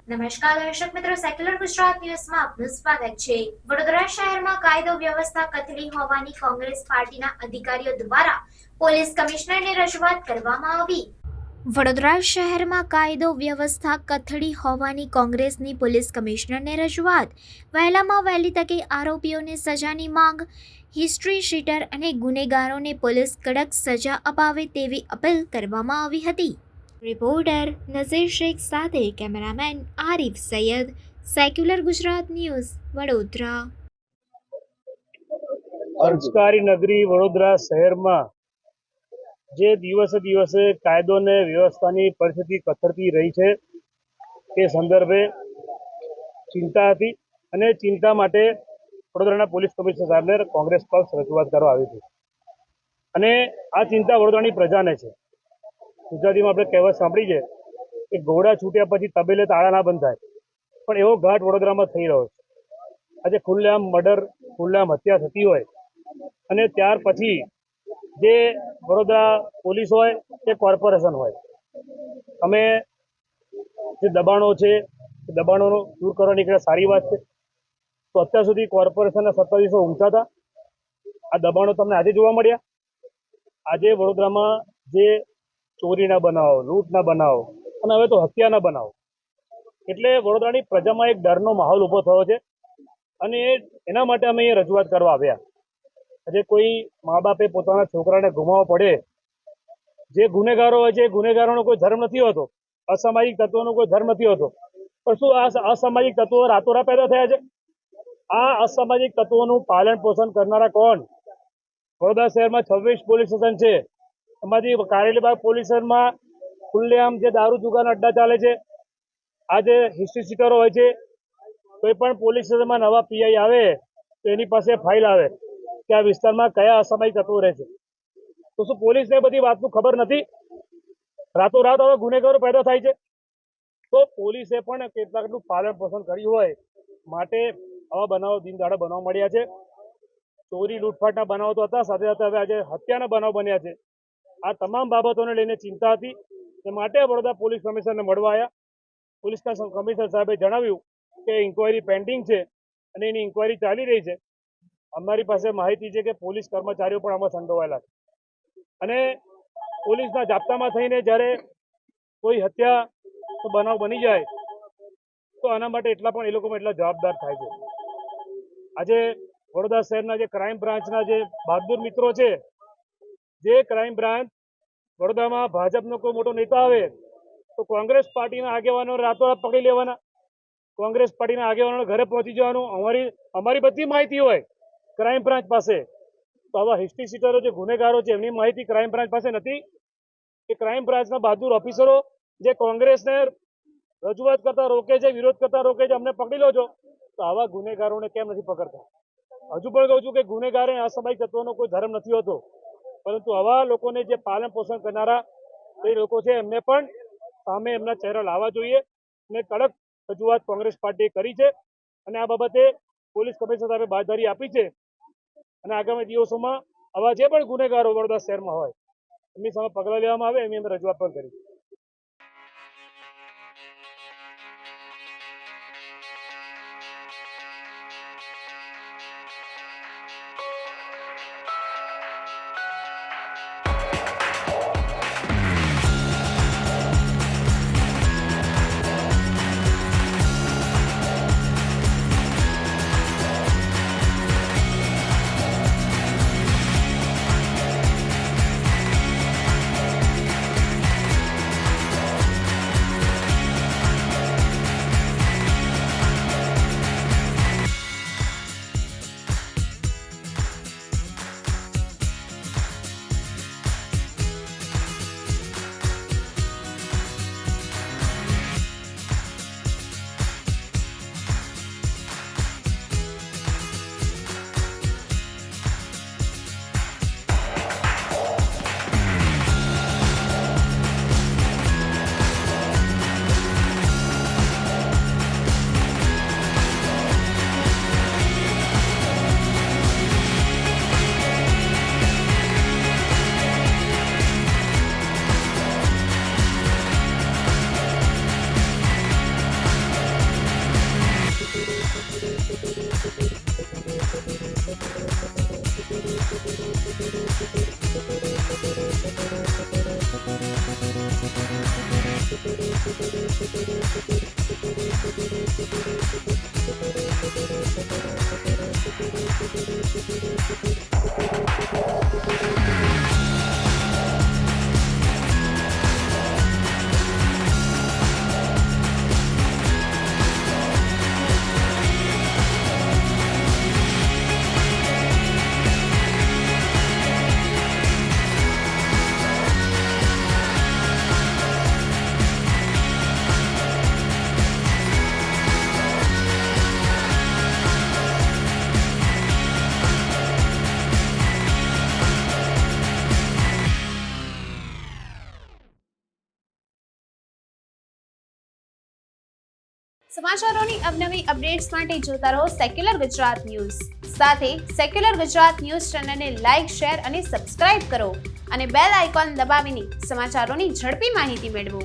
નમસ્કાર દર્શક મિત્રો, સેક્યુલર ગુજરાત ન્યૂઝમાં આપનું સ્વાગત છે। વડોદરા શહેરમાં કાયદો વ્યવસ્થા કથળી હોવાની કોંગ્રેસ પાર્ટીના અધિકારીઓ દ્વારા પોલીસ કમિશનરને રજૂઆત કરવામાં આવી। વડોદરા શહેરમાં કાયદો વ્યવસ્થા કથળી હોવાની કોંગ્રેસની પોલીસ કમિશનરને રજૂઆત। વહેલામાં વહેલી તકે આરોપીઓને સજાની માંગ, હિસ્ટ્રી શીટર અને ગુનેગારોને પોલીસ કડક સજા અપાવે તેવી અપીલ કરવામાં આવી હતી। રિપોર્ટર નઝીર શેખ સાથે cameraman Arif Sayyed, secular Gujarat news, Vadodara. સંસ્કારી નગરી વડોદરા શહેરમાં જે દિવસે દિવસે કાયદો અને વ્યવસ્થાની પરિસ્થિતિ કથળતી રહી છે તે સંદર્ભે ચિંતા હતી અને ચિંતા માટે વડોદરાના પોલીસ કમિશનર સાહેબને કોંગ્રેસ પક્ષ રજૂઆત કરવા આવી હતી અને આ ચિંતા વડોદરાની પ્રજાને છે। ગુજરાતીમાં આપણે કહેવત સાંભળી છે કે ઘોડા છૂટ્યા પછી તબેલે તાળા ના બંધ થાય, પણ એવો ઘાટ વડોદરામાં થઈ રહ્યો છે। આજે ખુલ્લેઆમ મર્ડર, ખુલ્લેઆમ હત્યા થતી હોય અને ત્યાર પછી જે વડોદરા પોલીસ હોય કે કોર્પોરેશન હોય, અમે જે દબાણો છે એ દબાણોનો દૂર કરવા નીકળ્યા, સારી વાત છે। તો અત્યાર સુધી કોર્પોરેશનના સત્તાધીશો ઊંઘતા હતા, આ દબાણો તમને આજે જોવા મળ્યા। આજે વડોદરામાં જે ચોરીના બનાવો, લૂંટના બનાવો અને હવે તો હત્યાના બનાવો, એટલે વડોદરાની પ્રજામાં એક ડરનો માહોલ ઊભો થયો છે અને એના માટે અમે અહીંયા રજૂઆત કરવા આવ્યા। આજે કોઈ મા બાપે પોતાના છોકરાને ગુમાવવો પડે, જે ગુનેગારો હોય છે એ ગુનેગારોનો કોઈ ધર્મ નથી હોતો, અસામાજિક તત્વોનો કોઈ ધર્મ નથી હોતો, પણ શું આ અસામાજિક તત્વો રાતોરાત પેદા થયા છે? આ અસામાજિક તત્વોનું પાલન પોષણ કરનારા કોણ? વડોદરા શહેરમાં 26 પોલીસ સ્ટેશન છે, એમાંથી કારેલીબાગ પોલીસ સ્ટેશનમાં ખુલ્લેઆમ જે દારૂ જુગારના અડ્ડા ચાલે છે। આ જે હિસ્ટ્રી શીટરો હોય છે, કોઈ પણ પોલીસ સ્ટેશનમાં નવા પીઆઈ આવે તો એની પાસે ફાઇલ આવે કે આ વિસ્તારમાં કયા અસામાજિક તત્વો રહે છે। તો શું પોલીસને બધી વાતનું ખબર નથી? રાતોરાત હવે ગુનેગારો પેદા થાય છે, તો પોલીસે પણ કેટલાકનું પાલન પોષણ કર્યું હોય માટે આવા બનાવો દિન દાડે બનાવ મળ્યા છે। ચોરી લૂંટફાટના બનાવો તો હતા, સાથે સાથે હવે આજે હત્યાના બનાવ બન્યા છે। આ તમામ બાબતોને લઈને ચિંતા હતી, તે માટે વડોદરા પોલીસ કમિશનરને મળવા આવ્યા। પોલીસ કમિશનર સાહેબે જણાવ્યું કે ઇન્કવાયરી પેન્ડિંગ છે અને એની ઇન્કવાયરી ચાલી રહી છે। અમારી પાસે માહિતી છે કે પોલીસ કર્મચારીઓ પણ આમાં સંડોવાયેલા છે અને પોલીસના જાપ્તામાં થઈને જ્યારે કોઈ હત્યાનો બનાવ બની જાય તો આના માટે એ લોકો એટલા જવાબદાર થાય છે। આજે વડોદરા શહેરના જે ક્રાઇમ બ્રાન્ચના જે બહાદુર મિત્રો છે, જે ક્રાઇમ બ્રાન્ચ વડોદરામાં ભાજપનો કોઈ મોટો નેતા આવે તો કોંગ્રેસ પાર્ટીના આગેવાનો રાતોરાત પકડી લેવાના, કોંગ્રેસ પાર્ટીના આગેવાનો ઘરે પહોંચી જવાનું। અમારી બધી માહિતી હોય ક્રાઇમ બ્રાન્ચ પાસે, તો આવા હિસ્ટ્રી શીટરો જે ગુનેગારો છે એમની માહિતી ક્રાઇમ બ્રાન્ચ પાસે નથી? એ ક્રાઇમ બ્રાન્ચના બહાદુર ઓફિસરો જે કોંગ્રેસને રજૂઆત કરતા રોકે છે, વિરોધ કરતા રોકે છે, અમને પકડી લો છો, તો આવા ગુનેગારોને કેમ નથી પકડતા? હજુ પણ કહું છું કે ગુનેગાર અને અસામાજિક તત્વોનો કોઈ ધર્મ નથી હોતો, પરંતુ આવા લોકોને જે પાલન પોષણ કરનારા એ લોકો છે એમને પણ સામે એમના ચહેરા લાવવા જોઈએ અને કડક રજૂઆત કોંગ્રેસ પાર્ટીએ કરી છે અને આ બાબતે પોલીસ કમિશનર સાહેબે બાંયધરી આપી છે અને આગામી દિવસોમાં આવા જે પણ ગુનેગારો વડોદરા શહેરમાં હોય એમની સામે પગલાં લેવામાં આવે એની અમે રજૂઆત પણ કરી છે। સમાચારોની અવનવી અપડેટ્સ માટે જોતા રહો સેક્યુલર ગુજરાત ન્યૂઝ. સાથે સેક્યુલર ગુજરાત ન્યૂઝ ચેનલને લાઇક, શેર અને સબસ્ક્રાઇબ કરો અને બેલ આઇકોન દબાવીને સમાચારોની ઝડપી માહિતી મેળવો.